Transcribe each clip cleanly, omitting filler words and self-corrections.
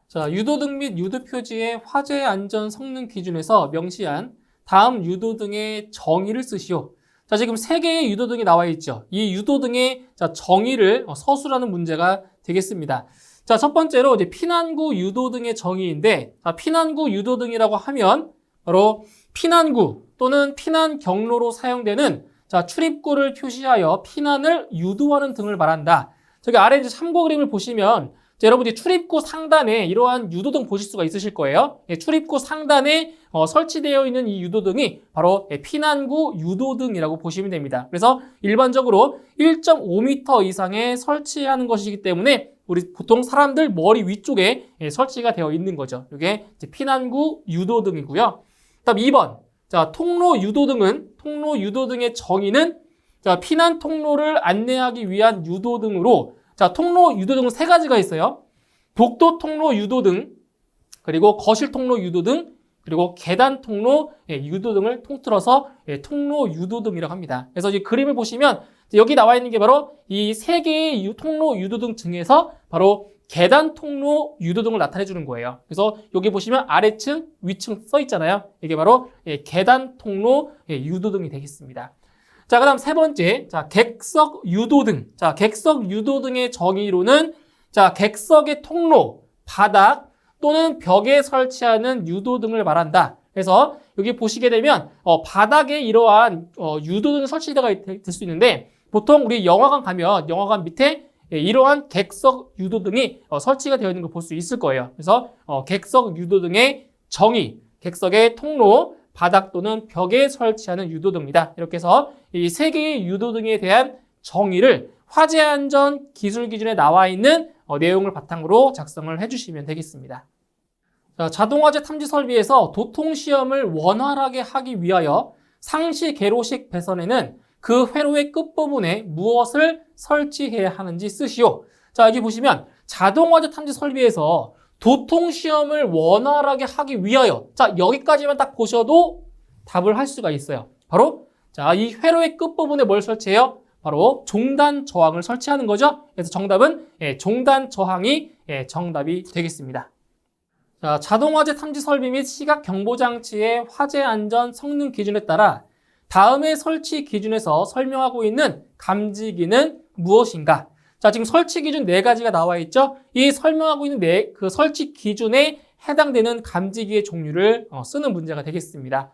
자, 유도등 및 유도표지의 화재 안전 성능 기준에서 명시한 다음 유도등의 정의를 쓰시오. 자, 지금 3개의 유도등이 나와 있죠. 이 유도등의 정의를 서술하는 문제가 되겠습니다. 자, 첫 번째로 이제 피난구 유도등의 정의인데, 피난구 유도등이라고 하면 바로 피난구 또는 피난 경로로 사용되는 출입구를 표시하여 피난을 유도하는 등을 말한다. 저기 아래 이제 참고 그림을 보시면 여러분이 출입구 상단에 이러한 유도등 보실 수가 있으실 거예요. 출입구 상단에 설치되어 있는 이 유도등이 바로 피난구 유도등이라고 보시면 됩니다. 그래서 일반적으로 1.5m 이상에 설치하는 것이기 때문에 우리 보통 사람들 머리 위쪽에 설치가 되어 있는 거죠. 이게 피난구 유도등이고요. 그다음 2번. 자, 통로 유도등은 통로 유도등의 정의는 피난 통로를 안내하기 위한 유도등으로 통로 유도등은 3가지가 있어요. 복도 통로 유도등, 그리고 거실 통로 유도등, 그리고 계단 통로 유도등을 통틀어서 통로 유도등이라고 합니다. 그래서 이 그림을 보시면 여기 나와 있는 게 바로 이 3개의 통로 유도등 중에서 바로 계단 통로 유도등을 나타내 주는 거예요. 그래서 여기 보시면 아래층, 위층 써 있잖아요. 이게 바로 계단 통로 유도등이 되겠습니다. 자, 그 다음 3번째, 객석 유도등. 객석 유도등의 정의로는, 객석의 통로, 바닥 또는 벽에 설치하는 유도등을 말한다. 그래서 여기 보시게 되면, 바닥에 이러한, 유도등이 설치가 될 수 있는데, 보통 우리 영화관 가면, 영화관 밑에 이러한 객석 유도등이 설치가 되어 있는 걸 볼 수 있을 거예요. 그래서, 객석 유도등의 정의, 객석의 통로, 바닥 또는 벽에 설치하는 유도등이다. 이렇게 해서 이 3개의 유도등에 대한 정의를 화재 안전 기술 기준에 나와 있는 내용을 바탕으로 작성을 해주시면 되겠습니다. 자, 자동화재 탐지 설비에서 도통 시험을 원활하게 하기 위하여 상시 개로식 배선에는 그 회로의 끝부분에 무엇을 설치해야 하는지 쓰시오. 자, 여기 보시면 자동화재 탐지 설비에서 도통 시험을 원활하게 하기 위하여, 여기까지만 딱 보셔도 답을 할 수가 있어요. 바로 이 회로의 끝부분에 뭘 설치해요? 바로 종단 저항을 설치하는 거죠. 그래서 정답은 종단 저항이 정답이 되겠습니다. 자, 자동화재 탐지 설비 및 시각 경보 장치의 화재 안전 성능 기준에 따라 다음의 설치 기준에서 설명하고 있는 감지기는 무엇인가? 자, 지금 설치 기준 4가지가 나와 있죠? 이 설명하고 있는 그 설치 기준에 해당되는 감지기의 종류를 쓰는 문제가 되겠습니다.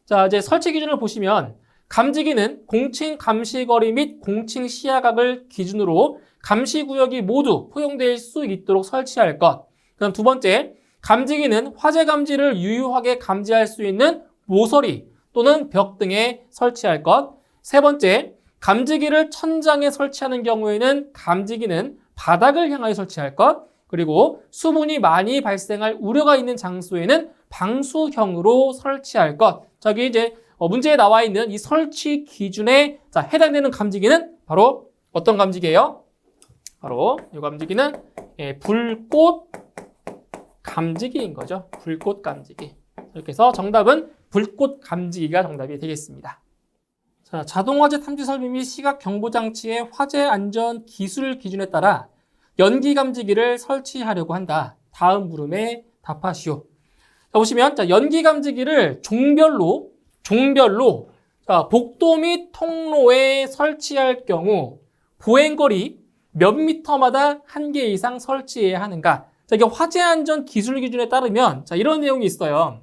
자, 이제 설치 기준을 보시면 감지기는 공칭 감시거리 및 공칭 시야각을 기준으로 감시구역이 모두 포용될 수 있도록 설치할 것. 그다음 2번째, 감지기는 화재 감지를 유효하게 감지할 수 있는 모서리 또는 벽 등에 설치할 것. 3번째, 감지기를 천장에 설치하는 경우에는 감지기는 바닥을 향하여 설치할 것. 그리고 수분이 많이 발생할 우려가 있는 장소에는 방수형으로 설치할 것. 저기 이제 문제에 나와 있는 이 설치 기준에 해당되는 감지기는 바로 어떤 감지기예요? 바로 이 감지기는 불꽃 감지기인 거죠. 불꽃 감지기. 이렇게 해서 정답은 불꽃 감지기가 정답이 되겠습니다. 자, 자동화재 탐지 설비 및 시각 경보 장치의 화재 안전 기술 기준에 따라 연기 감지기를 설치하려고 한다. 다음 물음에 답하시오. 자, 보시면 연기 감지기를 종별로 복도 및 통로에 설치할 경우 보행거리 몇 미터마다 1개 이상 설치해야 하는가? 자, 이게 화재 안전 기술 기준에 따르면 이런 내용이 있어요.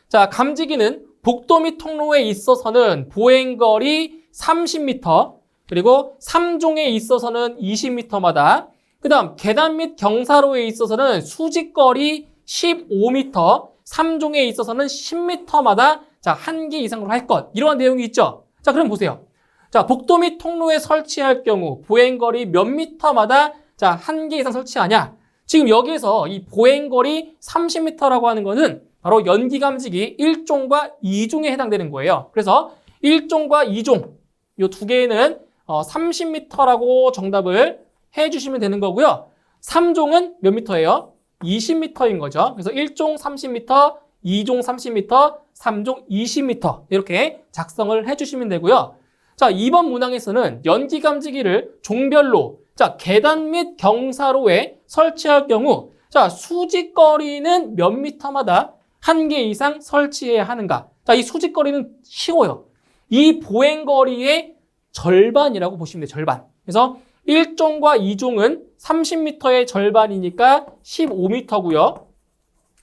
자, 감지기는 복도 및 통로에 있어서는 보행거리 30m, 그리고 3종에 있어서는 20m마다, 그 다음 계단 및 경사로에 있어서는 수직거리 15m, 3종에 있어서는 10m마다 1개 이상으로 할 것. 이러한 내용이 있죠. 자, 그럼 보세요. 자, 복도 및 통로에 설치할 경우 보행거리 몇 미터마다 1개 이상 설치하냐? 지금 여기에서 이 보행거리 30m라고 하는 것은 바로 연기 감지기 1종과 2종에 해당되는 거예요. 그래서 1종과 2종, 이 2개는 30m라고 정답을 해주시면 되는 거고요. 3종은 몇 미터예요? 20m인 거죠. 그래서 1종 30m, 2종 30m, 3종 20m 이렇게 작성을 해주시면 되고요. 자, 2번 문항에서는 연기 감지기를 종별로 계단 및 경사로에 설치할 경우 자, 수직거리는 몇 미터마다 한 개 이상 설치해야 하는가? 자, 이 수직거리는 쉬워요. 이 보행거리의 절반이라고 보시면 돼요. 절반. 그래서 1종과 2종은 30m의 절반이니까 15m고요.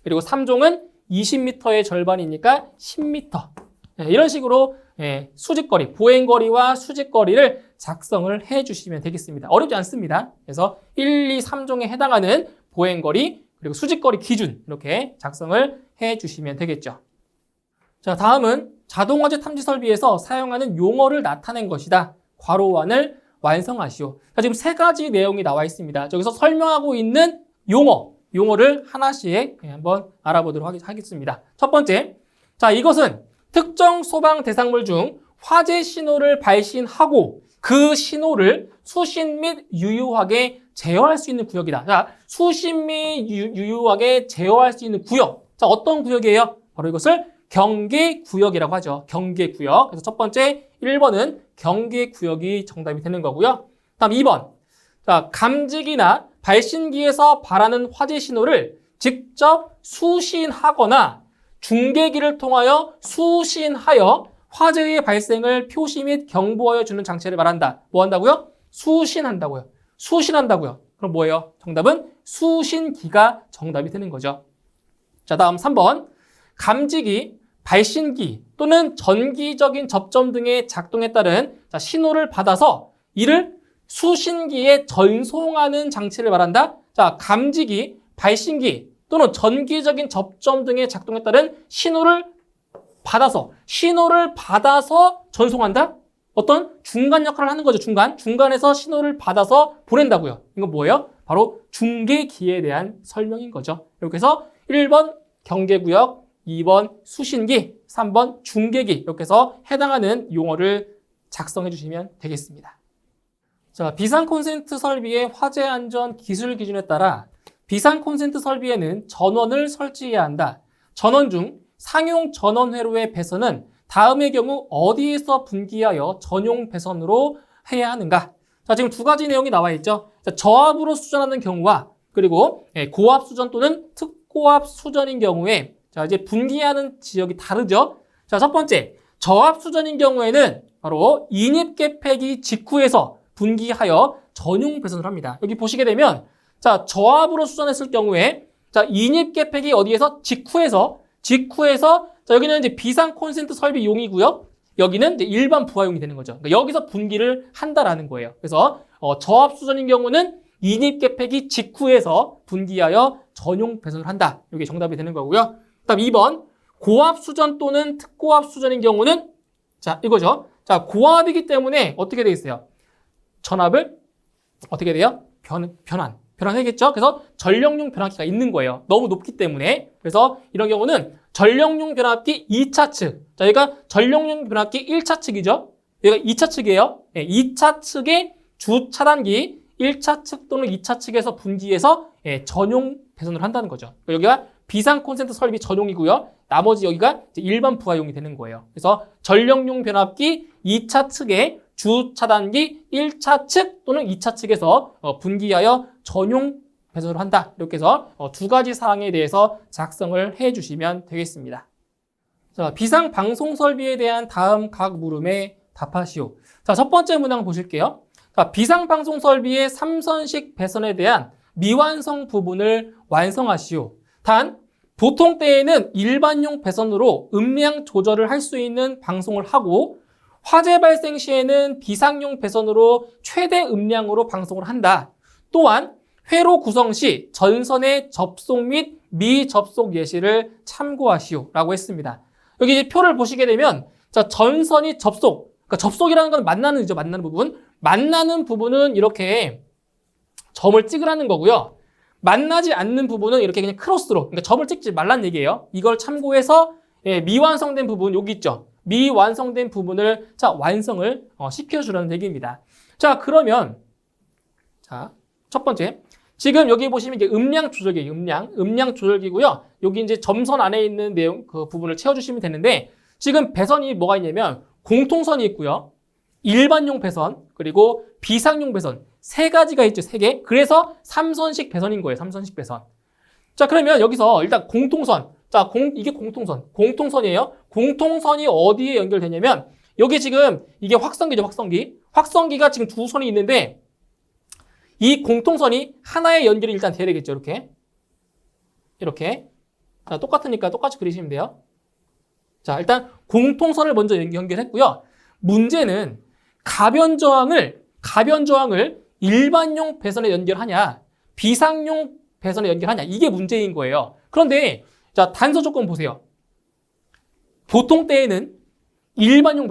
그리고 3종은 20m의 절반이니까 10m. 이런 식으로 수직거리, 보행거리와 수직거리를 작성을 해주시면 되겠습니다. 어렵지 않습니다. 그래서 1, 2, 3종에 해당하는 보행거리 그리고 수직거리 기준 이렇게 작성을 해주시면 되겠죠. 자, 다음은 자동화재 탐지 설비에서 사용하는 용어를 나타낸 것이다. 괄호안을 완성하시오. 자, 지금 세 가지 내용이 나와 있습니다. 저기서 설명하고 있는 용어를 하나씩 한번 알아보도록 하겠습니다. 첫 번째, 자, 이것은 특정 소방 대상물 중 화재 신호를 발신하고 그 신호를 수신 및 유효하게 제어할 수 있는 구역이다. 자, 수신 및 유효하게 제어할 수 있는 구역. 자, 어떤 구역이에요? 바로 이것을 경계구역이라고 하죠. 경계구역. 그래서 첫 번째 1번은 경계구역이 정답이 되는 거고요. 다음 2번. 자, 감지기나 발신기에서 발하는 화재 신호를 직접 수신하거나 중계기를 통하여 수신하여 화재의 발생을 표시 및 경보하여 주는 장치를 말한다. 뭐 한다고요? 수신한다고요. 수신한다고요. 그럼 뭐예요? 정답은 수신기가 정답이 되는 거죠. 자, 다음 3번. 감지기, 발신기 또는 전기적인 접점 등의 작동에 따른 신호를 받아서 이를 수신기에 전송하는 장치를 말한다. 자, 감지기, 발신기 또는 전기적인 접점 등의 작동에 따른 신호를 받아서 전송한다? 어떤 중간 역할을 하는 거죠. 중간에서 신호를 받아서 보낸다고요. 이건 뭐예요? 바로 중계기에 대한 설명인 거죠. 이렇게 해서 1번 경계구역, 2번 수신기, 3번 중계기 이렇게 해서 해당하는 용어를 작성해 주시면 되겠습니다. 자, 비상 콘센트 설비의 화재 안전 기술 기준에 따라 비상 콘센트 설비에는 전원을 설치해야 한다. 전원 중 상용 전원 회로의 배선은 다음의 경우 어디에서 분기하여 전용 배선으로 해야 하는가? 자, 지금 두 가지 내용이 나와 있죠. 자, 저압으로 수전하는 경우와 그리고 고압 수전 또는 특고압 수전인 경우에 자, 이제 분기하는 지역이 다르죠. 자, 첫 번째 저압 수전인 경우에는 바로 인입계폐기 직후에서 분기하여 전용 배선을 합니다. 여기 보시게 되면 자, 저압으로 수전했을 경우에 자, 인입계폐기 어디에서 직후에서 자, 여기는 이제 비상 콘센트 설비용이고요. 여기는 이제 일반 부하용이 되는 거죠. 그러니까 여기서 분기를 한다라는 거예요. 그래서 저압 수전인 경우는 인입계폐기 직후에서 분기하여 전용 배선을 한다. 이게 정답이 되는 거고요. 그다음 2번 고압 수전 또는 특고압 수전인 경우는 자, 이거죠. 자, 고압이기 때문에 어떻게 돼 있어요? 전압을 어떻게 돼요? 변환하겠죠? 그래서 전력용 변압기가 있는 거예요. 너무 높기 때문에. 그래서 이런 경우는 전력용 변압기 2차 측. 자, 여기가 전력용 변압기 1차 측이죠? 여기가 2차 측이에요. 네, 2차 측의 주차단기 1차 측 또는 2차 측에서 분기해서 전용 배선을 한다는 거죠. 여기가 비상 콘센트 설비 전용이고요. 나머지 여기가 일반 부하용이 되는 거예요. 그래서 전력용 변압기 2차 측에 주차단기 1차 측 또는 2차 측에서 분기하여 전용 배선을 한다. 이렇게 해서 두 가지 사항에 대해서 작성을 해주시면 되겠습니다. 자, 비상 방송 설비에 대한 다음 각 물음에 답하시오. 자, 첫 번째 문항 보실게요. 자, 비상 방송 설비의 3선식 배선에 대한 미완성 부분을 완성하시오. 단, 보통 때에는 일반용 배선으로 음량 조절을 할 수 있는 방송을 하고 화재 발생 시에는 비상용 배선으로 최대 음량으로 방송을 한다. 또한 회로 구성 시 전선의 접속 및 미접속 예시를 참고하시오 라고 했습니다. 여기 이제 표를 보시게 되면 자, 전선이 접속, 그러니까 접속이라는 건 만나는이죠. 만나는 부분은 이렇게 점을 찍으라는 거고요. 만나지 않는 부분은 이렇게 그냥 크로스로, 그러니까 점을 찍지 말라는 얘기예요. 이걸 참고해서 미완성된 부분 여기 있죠. 미완성된 부분을 자, 완성을 시켜주라는 얘기입니다. 자, 그러면 자, 첫 번째 지금 여기 보시면 이게 음량 조절기예요. 음량 조절기고요. 여기 이제 점선 안에 있는 내용 그 부분을 채워주시면 되는데 지금 배선이 뭐가 있냐면 공통선이 있고요. 일반용 배선 그리고 비상용 배선 세 가지가 있죠. 세 개. 그래서 3선식 배선인 거예요. 3선식 배선. 자, 그러면 여기서 일단 공통선. 자, 이게 공통선. 공통선이에요. 공통선이 어디에 연결되냐면 여기 지금 이게 확성기죠, 확성기. 확성기가 지금 두 선이 있는데 이 공통선이 하나의 연결이 일단 돼야 되겠죠, 이렇게. 이렇게. 자, 똑같으니까 똑같이 그리시면 돼요. 자, 일단 공통선을 먼저 연결했고요. 문제는 가변저항을 일반용 배선에 연결하냐, 비상용 배선에 연결하냐, 이게 문제인 거예요. 그런데 자, 단서 조건 보세요. 보통 때에는 일반용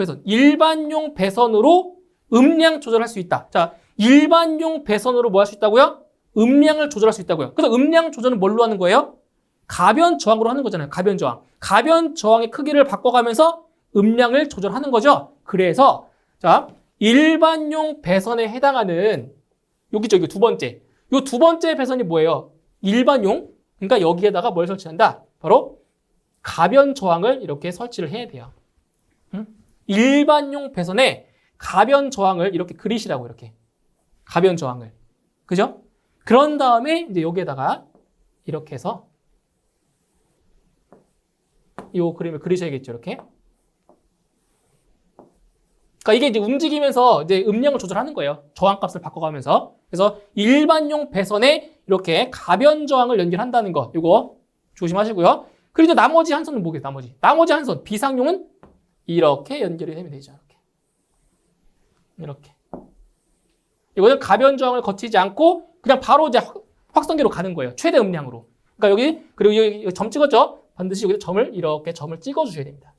배선으로 음량 조절할 수 있다. 자, 일반용 배선으로 뭐 할 수 있다고요? 음량을 조절할 수 있다고요. 그래서 음량 조절은 뭘로 하는 거예요? 가변 저항으로 하는 거잖아요. 가변 저항. 가변 저항의 크기를 바꿔가면서 음량을 조절하는 거죠. 그래서 자, 일반용 배선에 해당하는 여기죠. 이거 두 번째. 이 두 번째 배선이 뭐예요? 일반용. 그러니까 여기에다가 뭘 설치한다? 바로 가변 저항을 이렇게 설치를 해야 돼요. 일반용 배선에 가변 저항을 이렇게 그리시라고, 이렇게. 가변 저항을. 그죠? 그런 다음에 이제 여기에다가 이렇게 해서 이 그림을 그리셔야겠죠, 이렇게. 그러니까 이게 이제 움직이면서 이제 음량을 조절하는 거예요. 저항값을 바꿔가면서. 그래서 일반용 배선에 이렇게 가변 저항을 연결한다는 거, 이거 조심하시고요. 그리고 이제 나머지 한 선은 뭐겠어요? 나머지 한 선, 비상용은 이렇게 연결이 되면 되죠. 이렇게. 이거는 가변 저항을 거치지 않고 그냥 바로 이제 확성기로 가는 거예요. 최대 음량으로. 그러니까 여기, 그리고 여기 점 찍었죠? 반드시 여기서 점을 찍어 주셔야 됩니다.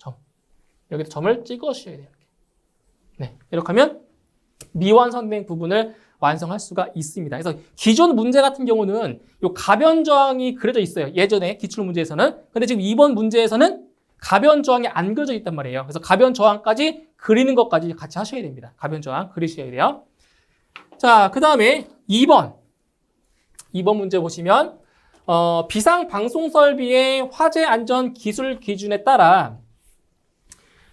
여기도 점을 찍어 주셔야 돼요. 네. 이렇게 하면 미완성된 부분을 완성할 수가 있습니다. 그래서 기존 문제 같은 경우는 이 가변 저항이 그려져 있어요. 예전에 기출 문제에서는. 근데 지금 이번 문제에서는 가변 저항이 안 그려져 있단 말이에요. 그래서 가변 저항까지 그리는 것까지 같이 하셔야 됩니다. 가변 저항 그리셔야 돼요. 자, 그 다음에 2번 문제 보시면 비상 방송 설비의 화재 안전 기술 기준에 따라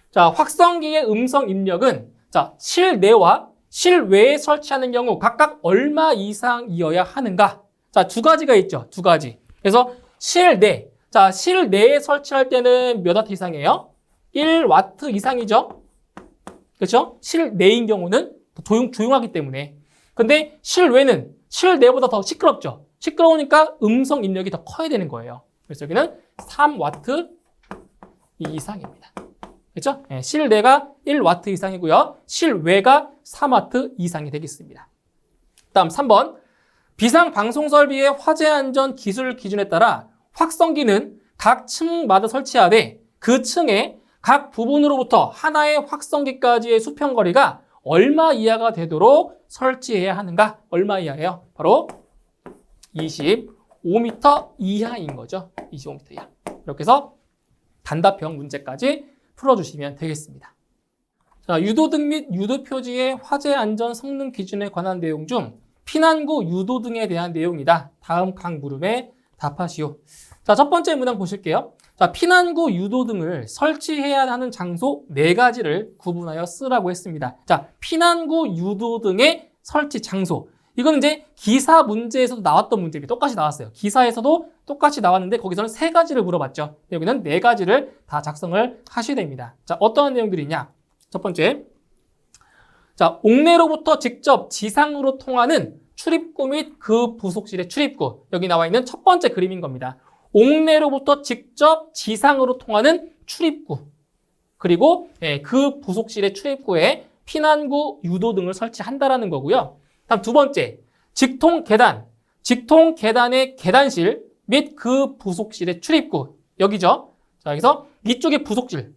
자, 확성기의 음성 입력은 자, 실내와 실외에 설치하는 경우 각각 얼마 이상이어야 하는가? 자, 두 가지가 있죠. 두 가지. 그래서 실내. 자, 실내에 설치할 때는 몇 와트 이상이에요? 1와트 이상이죠. 그렇죠? 실내인 경우는 조용하기 때문에. 근데 실내보다 더 시끄럽죠. 시끄러우니까 음성 입력이 더 커야 되는 거예요. 그래서 여기는 3와트 이상입니다. 그렇죠? 네, 실내가 1와트 이상이고요. 실외가 3와트 이상이 되겠습니다. 다음 3번. 비상 방송 설비의 화재 안전 기술 기준에 따라 확성기는 각 층마다 설치하되 그 층의 각 부분으로부터 하나의 확성기까지의 수평거리가 얼마 이하가 되도록 설치해야 하는가? 얼마 이하예요? 바로 25m 이하인 거죠. 25m 이하. 이렇게 해서 단답형 문제까지 풀어주시면 되겠습니다. 자, 유도등 및 유도표지의 화재 안전 성능 기준에 관한 내용 중 피난구 유도등에 대한 내용이다. 다음 각 물음에 답하시오. 자, 첫 번째 문항 보실게요. 자, 피난구 유도등을 설치해야 하는 장소 4가지를 구분하여 쓰라고 했습니다. 자, 피난구 유도등의 설치 장소. 이건 이제 기사 문제에서도 나왔던 문제입니다. 똑같이 나왔어요. 기사에서도 똑같이 나왔는데 거기서는 3가지를 물어봤죠. 여기는 4가지를 다 작성을 하셔야 됩니다. 자, 어떤 내용들이냐? 첫 번째. 자, 옥내로부터 직접 지상으로 통하는 출입구 및 그 부속실의 출입구. 여기 나와 있는 첫 번째 그림인 겁니다. 옥내로부터 직접 지상으로 통하는 출입구. 그리고 그 부속실의 출입구에 피난구 유도등을 설치한다라는 거고요. 다음 두 번째, 직통 계단의 계단실 및 그 부속실의 출입구. 여기죠. 자, 여기서 이쪽에 부속실.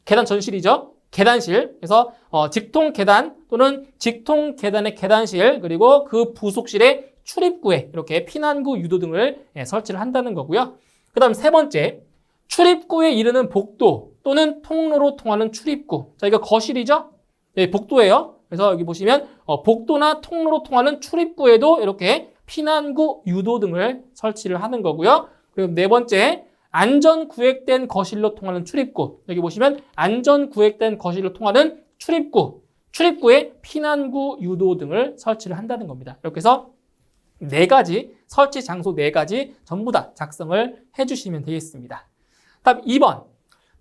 계단 전실이죠. 계단실. 그래서 직통 계단 또는 직통 계단의 계단실 그리고 그 부속실의 출입구에 이렇게 피난구 유도등을 설치를 한다는 거고요. 그 다음 세 번째, 출입구에 이르는 복도 또는 통로로 통하는 출입구. 자, 이거 거실이죠. 복도예요. 그래서 여기 보시면 복도나 통로로 통하는 출입구에도 이렇게 피난구 유도등을 설치를 하는 거고요. 그리고 네 번째, 안전구획된 거실로 통하는 출입구. 여기 보시면 안전구획된 거실로 통하는 출입구에 피난구 유도등을 설치를 한다는 겁니다. 이렇게 해서 네 가지, 설치 장소 네 가지 전부 다 작성을 해주시면 되겠습니다. 다음 2번.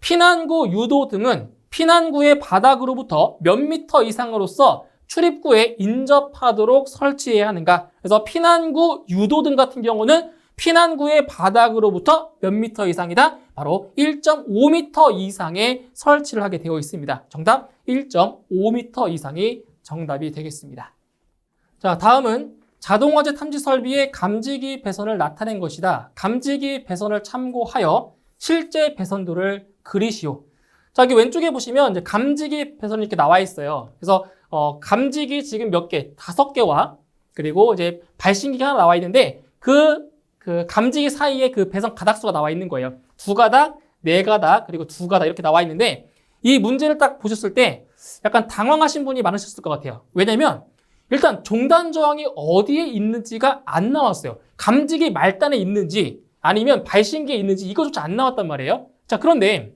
피난구 유도 등은 피난구의 바닥으로부터 몇 미터 이상으로서 출입구에 인접하도록 설치해야 하는가? 그래서 피난구 유도등 같은 경우는 피난구의 바닥으로부터 몇 미터 이상이다? 바로 1.5m 이상의 설치를 하게 되어 있습니다. 정답 1.5m 이상이 정답이 되겠습니다. 자, 다음은 자동화재 탐지 설비의 감지기 배선을 나타낸 것이다. 감지기 배선을 참고하여 실제 배선도를 그리시오. 자, 여기 왼쪽에 보시면 이제 감지기 배선이 이렇게 나와 있어요. 그래서 감지기 지금 몇 개, 5개와 그리고 이제 발신기가 하나 나와 있는데 그 감지기 사이에 그 배선 가닥수가 나와 있는 거예요. 2가닥, 4가닥, 그리고 2가닥 이렇게 나와 있는데 이 문제를 딱 보셨을 때 약간 당황하신 분이 많으셨을 것 같아요. 왜냐면 일단 종단 저항이 어디에 있는지가 안 나왔어요. 감지기 말단에 있는지 아니면 발신기에 있는지 이거조차 안 나왔단 말이에요. 자, 그런데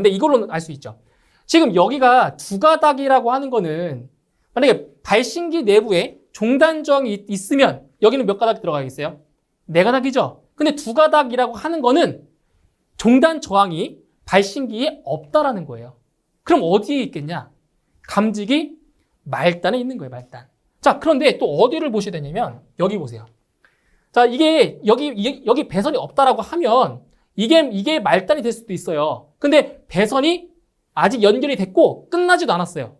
이걸로는 알 수 있죠. 지금 여기가 2가닥이라고 하는 거는 만약에 발신기 내부에 종단 저항이 있으면 여기는 몇 가닥 들어가겠어요? 4가닥이죠. 근데 2가닥이라고 하는 거는 종단 저항이 발신기에 없다라는 거예요. 그럼 어디에 있겠냐? 감지기 말단에 있는 거예요, 말단. 자, 그런데 또 어디를 보셔야 되냐면 여기 보세요. 자, 이게 여기 배선이 없다라고 하면 이게 말단이 될 수도 있어요. 근데 배선이 아직 연결이 됐고 끝나지도 않았어요.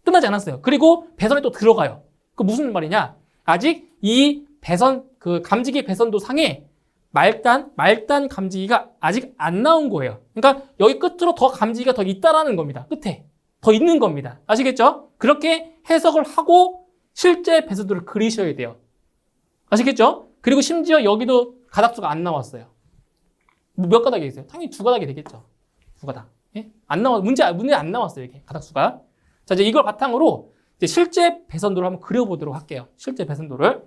끝나지 않았어요. 그리고 배선이 또 들어가요. 그 무슨 말이냐? 아직 이 배선 그 감지기 배선도 상에 말단 감지기가 아직 안 나온 거예요. 그러니까 여기 끝으로 더 감지기가 더 있다라는 겁니다. 끝에 더 있는 겁니다. 아시겠죠? 그렇게 해석을 하고 실제 배선도를 그리셔야 돼요. 아시겠죠? 그리고 심지어 여기도 가닥수가 안 나왔어요. 몇 가닥이 있어요? 당연히 2가닥이 되겠죠. 2가닥. 예? 문제 안 나왔어요, 이게 가닥수가. 자, 이제 이걸 바탕으로 이제 실제 배선도를 한번 그려보도록 할게요. 실제 배선도를.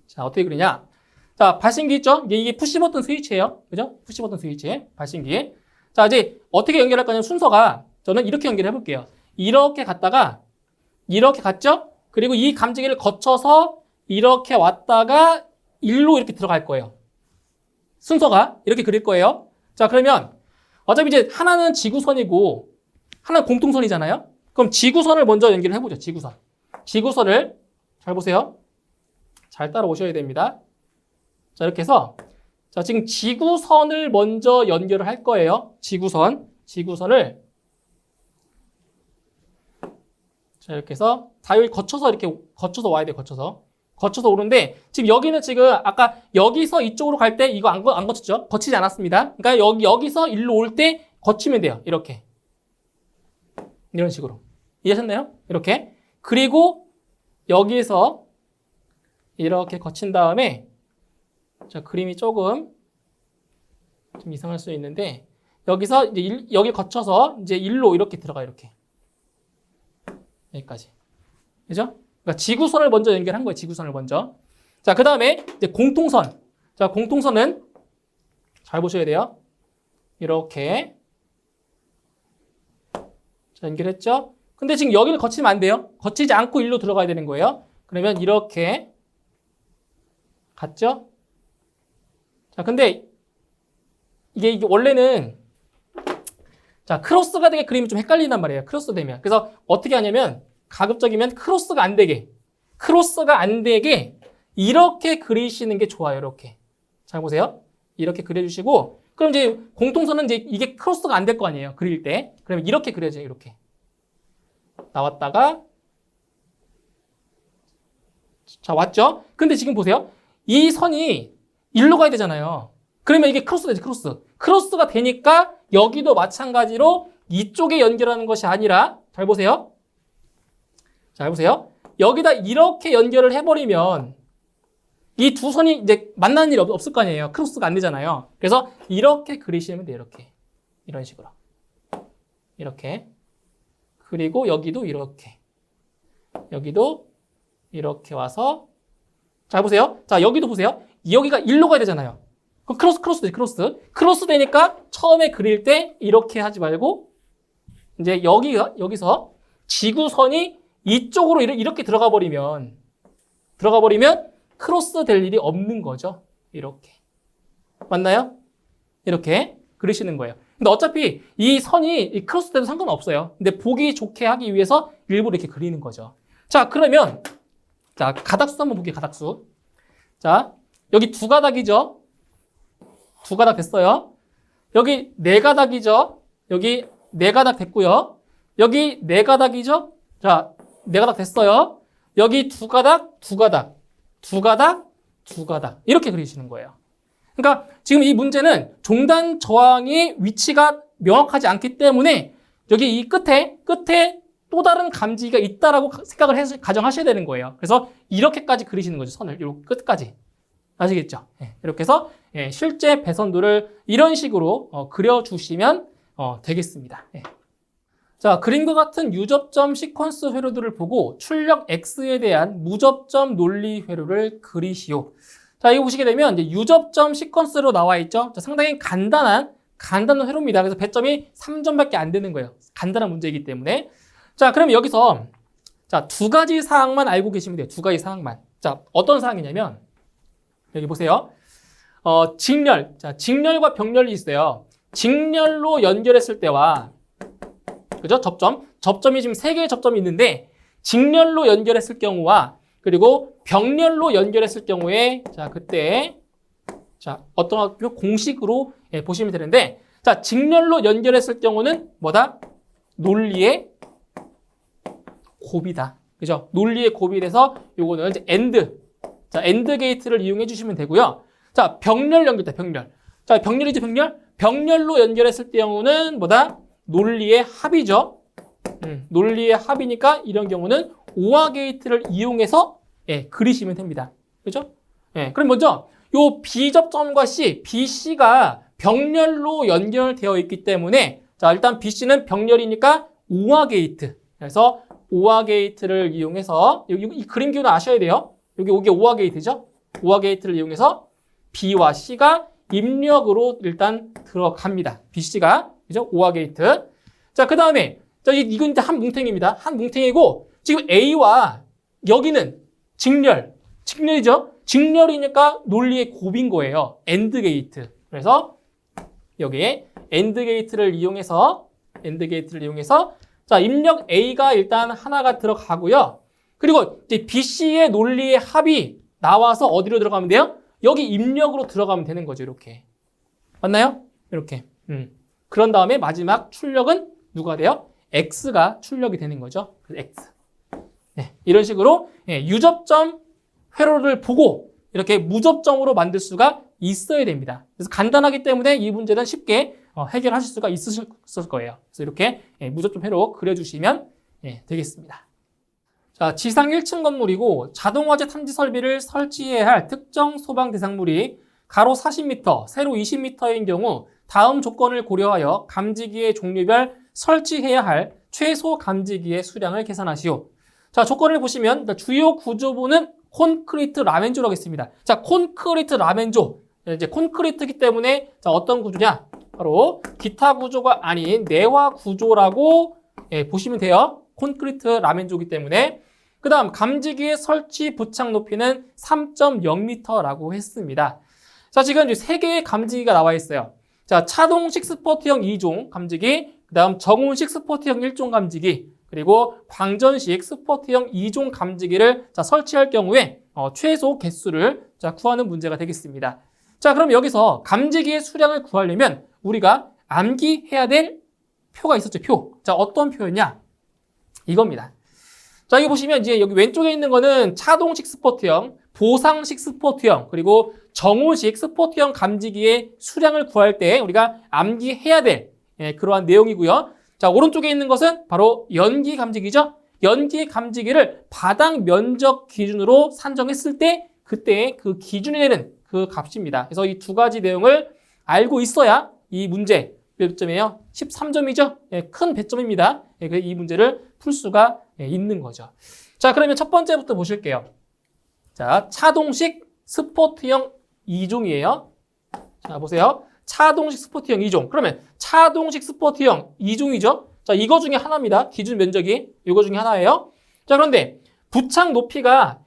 자, 어떻게 그리냐? 자, 발신기 있죠? 이게 푸시버튼 스위치예요. 그죠? 푸시버튼 스위치. 발신기. 자, 이제 어떻게 연결할 거냐면 순서가 저는 이렇게 연결해 볼게요. 이렇게 갔다가 이렇게 갔죠? 그리고 이 감지기를 거쳐서 이렇게 왔다가 일로 이렇게 들어갈 거예요. 순서가 이렇게 그릴 거예요. 자, 그러면 어차피 이제 하나는 지구선이고 하나는 공통선이잖아요. 그럼 지구선을 먼저 연결을 해보죠. 지구선. 지구선을 잘 보세요. 잘 따라오셔야 됩니다. 자, 이렇게 해서 자, 지금 지구선을 먼저 연결을 할 거예요. 지구선을 자, 이렇게 해서 다 여기 거쳐서 이렇게 거쳐서 와야 돼요. 거쳐서 오는데 지금 여기는 지금 아까 여기서 이쪽으로 갈 때 이거 안 거쳤죠? 거치지 않았습니다. 그러니까 여기서 일로 올 때 거치면 돼요. 이렇게. 이런 식으로. 이해하셨나요? 이렇게. 그리고 여기에서 이렇게 거친 다음에 자, 그림이 조금 좀 이상할 수 있는데 여기서 이제 여기 거쳐서 이제 일로 이렇게 들어가요. 이렇게. 여기까지. 그죠? 그러니까 지구선을 먼저 연결한 거예요. 지구선을 먼저. 자, 그 다음에 이제 공통선. 자, 공통선은 잘 보셔야 돼요. 이렇게. 자, 연결했죠? 근데 지금 여기를 거치면 안 돼요. 거치지 않고 일로 들어가야 되는 거예요. 그러면 이렇게 갔죠? 자, 근데 이게 원래는 자, 크로스가 되게 그림이 좀 헷갈린단 말이에요. 크로스 되면. 그래서 어떻게 하냐면 가급적이면 크로스가 안 되게 이렇게 그리시는 게 좋아요. 이렇게. 잘 보세요. 이렇게 그려주시고 그럼 이제 공통선은 이제 이게 크로스가 안 될 거 아니에요. 그릴 때. 그러면 이렇게 그려져요. 이렇게. 나왔다가 자, 왔죠? 근데 지금 보세요. 이 선이 일로 가야 되잖아요. 그러면 이게 크로스 되죠. 크로스가 되니까 여기도 마찬가지로 이쪽에 연결하는 것이 아니라 잘 보세요. 잘 보세요. 여기다 이렇게 연결을 해버리면 이 두 선이 이제 만나는 일이 없을 거 아니에요. 크로스가 안 되잖아요. 그래서 이렇게 그리시면 돼요. 이렇게. 이런 식으로. 이렇게. 그리고 여기도 이렇게. 여기도 이렇게 와서 잘 보세요. 자, 여기도 보세요. 여기가 일로 가야 되잖아요. 크로스 되지, 크로스 되니까 처음에 그릴 때 이렇게 하지 말고 이제 여기서 지구선이 이쪽으로 이렇게 들어가 버리면 들어가 버리면 크로스 될 일이 없는 거죠. 이렇게. 맞나요? 이렇게 그리시는 거예요. 근데 어차피 이 선이 이 크로스 돼도 상관없어요. 근데 보기 좋게 하기 위해서 일부러 이렇게 그리는 거죠. 자, 그러면 자, 가닥수 한번 볼게요. 가닥수. 자, 여기 두 가닥이죠. 두 가닥 됐어요. 여기 네 가닥이죠. 여기 네 가닥 됐고요. 여기 네 가닥이죠. 자, 네 가닥 됐어요. 여기 두 가닥, 두 가닥, 두 가닥, 두 가닥 이렇게 그리시는 거예요. 그러니까 지금 이 문제는 종단 저항의 위치가 명확하지 않기 때문에 여기 이 끝에 또 다른 감지기가 있다라고 생각을 해서 가정하셔야 되는 거예요. 그래서 이렇게까지 그리시는 거죠. 선을 이렇게 끝까지. 아시겠죠? 이렇게 해서 실제 배선도를 이런 식으로 그려주시면 되겠습니다. 자, 그림과 같은 유접점 시퀀스 회로들을 보고 출력 X에 대한 무접점 논리 회로를 그리시오. 자, 이거 보시게 되면 이제 유접점 시퀀스로 나와 있죠. 자, 상당히 간단한 회로입니다. 그래서 배점이 3점밖에 안 되는 거예요. 간단한 문제이기 때문에. 자, 그럼 여기서 자, 두 가지 사항만 알고 계시면 돼요. 두 가지 사항만. 자, 어떤 사항이냐면 여기 보세요. 직렬. 자, 직렬과 병렬이 있어요. 직렬로 연결했을 때와 그죠? 접점이 지금 세 개의 접점이 있는데 직렬로 연결했을 경우와 그리고 병렬로 연결했을 경우에 자, 그때 자, 어떤 공식으로 보시면 되는데 자, 직렬로 연결했을 경우는 뭐다? 논리의 곱이다. 그죠? 논리의 곱이 돼서 요거는 이제 자, 엔드 게이트를 이용해 주시면 되고요. 자, 병렬 연결다, 병렬. 자, 병렬이죠, 병렬? 병렬로 연결했을 경우는 뭐다? 논리의 합이죠. 논리의 합이니까 이런 경우는 오화 게이트를 이용해서 그리시면 됩니다. 그죠? 그럼 먼저 요 B접점과 C, BC가 병렬로 연결되어 있기 때문에 자, 일단 BC는 병렬이니까 오화 게이트. 그래서 오화 게이트를 이용해서 여기 이 그림 기호는 아셔야 돼요. 여기 오화 게이트죠. 오화 게이트를 이용해서 B와 C가 입력으로 일단 들어갑니다. BC가 그죠? 오화 게이트. 자, 그 다음에 자, 이건 이제 한 뭉탱이입니다. 한 뭉탱이고 지금 A와 여기는 직렬이죠. 직렬이니까 논리의 곱인 거예요. 엔드 게이트. 그래서 여기에 엔드 게이트를 이용해서 자, 입력 A가 일단 하나가 들어가고요. 그리고 이제 BC의 논리의 합이 나와서 어디로 들어가면 돼요? 여기 입력으로 들어가면 되는 거죠. 이렇게. 맞나요? 이렇게. 그런 다음에 마지막 출력은 누가 돼요? X가 출력이 되는 거죠. X. 이런 식으로 유접점 회로를 보고 이렇게 무접점으로 만들 수가 있어야 됩니다. 그래서 간단하기 때문에 이 문제는 쉽게 해결하실 수가 있을 거예요. 그래서 이렇게 무접점 회로 그려주시면 되겠습니다. 자, 지상 1층 건물이고 자동화재 탐지 설비를 설치해야 할 특정 소방 대상물이 가로 40m, 세로 20m인 경우 다음 조건을 고려하여 감지기의 종류별 설치해야 할 최소 감지기의 수량을 계산하시오. 자, 조건을 보시면 주요 구조부는 콘크리트 라멘조라고 했습니다. 자, 콘크리트 라멘조. 이제 콘크리트이기 때문에 자, 어떤 구조냐? 바로 기타 구조가 아닌 내화 구조라고 보시면 돼요. 콘크리트 라멘조이기 때문에. 그 다음 감지기의 설치 부착 높이는 3.0m라고 했습니다. 자, 지금 이제 3개의 감지기가 나와 있어요. 자, 차동식 스포트형 2종 감지기, 그 다음 정온식 스포트형 1종 감지기, 그리고 광전식 스포트형 2종 감지기를 자, 설치할 경우에 최소 개수를 자, 구하는 문제가 되겠습니다. 자, 그럼 여기서 감지기의 수량을 구하려면 우리가 암기해야 될 표가 있었죠, 표. 자, 어떤 표였냐? 이겁니다. 자, 여기 보시면 이제 여기 왼쪽에 있는 거는 차동식 스포트형, 보상식 스포트형, 그리고 정온식 스포트형 감지기의 수량을 구할 때 우리가 암기해야 될 그러한 내용이고요. 자, 오른쪽에 있는 것은 바로 연기 감지기죠. 연기 감지기를 바닥 면적 기준으로 산정했을 때 그때 그 기준이 되는 그 값입니다. 그래서 이 두 가지 내용을 알고 있어야 이 문제 몇 점이에요? 13점이죠. 큰 배점입니다. 이 문제를 풀 수가 있는 거죠. 자, 그러면 첫 번째부터 보실게요. 자, 차동식 스포트형 2종이에요. 자, 보세요. 차동식 스포트형 2종. 그러면 차동식 스포트형 2종이죠. 자, 이거 중에 하나입니다. 기준 면적이 이거 중에 하나예요. 자, 그런데 부착 높이가